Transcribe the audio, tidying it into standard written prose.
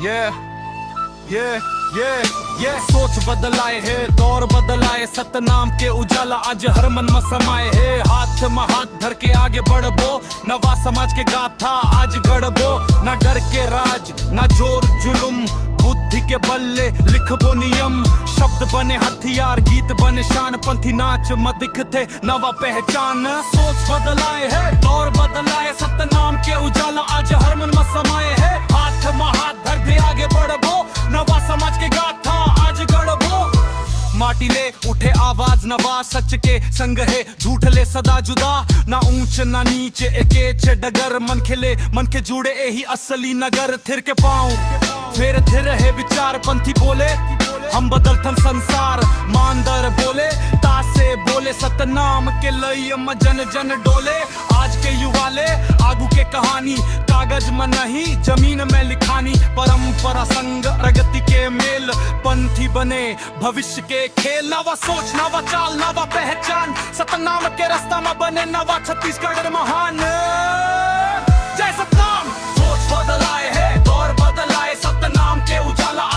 Yeah, yeah, yeah, yeah. सोच बदलाए है, दौर बदलाए, सतनाम के उजाला आज हर मन में समाये है। हाथ में हाथ धर के आगे बढ़बो, नवा समाज के गाथा आज गढ़बो। ना डर के राज, ना जोर जुलुम, बुद्धि के बल्ले लिखबो नियम। शब्द बने हथियार, गीत बने शान, पंथी नाच में दिखते नवा पहचान। सोच बदलाए है, दौर बदलाए, सतनाम के उजाला आज हर मन में समाये है। हाथ में हाथ धर के आगे बढ़बो, नवा समाज के गाथा आज गढ़बो। माटी ले उठे आवाज नवा, सच के संग है झूठ ले सदा जुदा। ना ऊंच ना नीचे एकेच डगर, मन खिले मन के जुड़े यही असली नगर। थिर के पाँव फिर थिर है विचार, पंथी बोले हम बदलथन संसार। मानदर बोले तासे बोले, सतनाम के लय में जन जन डोले। आज के युवाले आगू के कहानी कागज में नहीं जमीन में लिखानी। परंपरा संग प्रगति के मेल, पंथी बने भविष्य के खेल। नवा सोच, नवा चाल, नवा पहचान, सतनाम के रास्ता में बने नवा छत्तीसगढ़ महान। जय सतनाम। सोच बदलाए है, दौर बदलाए, सतनाम के उजाला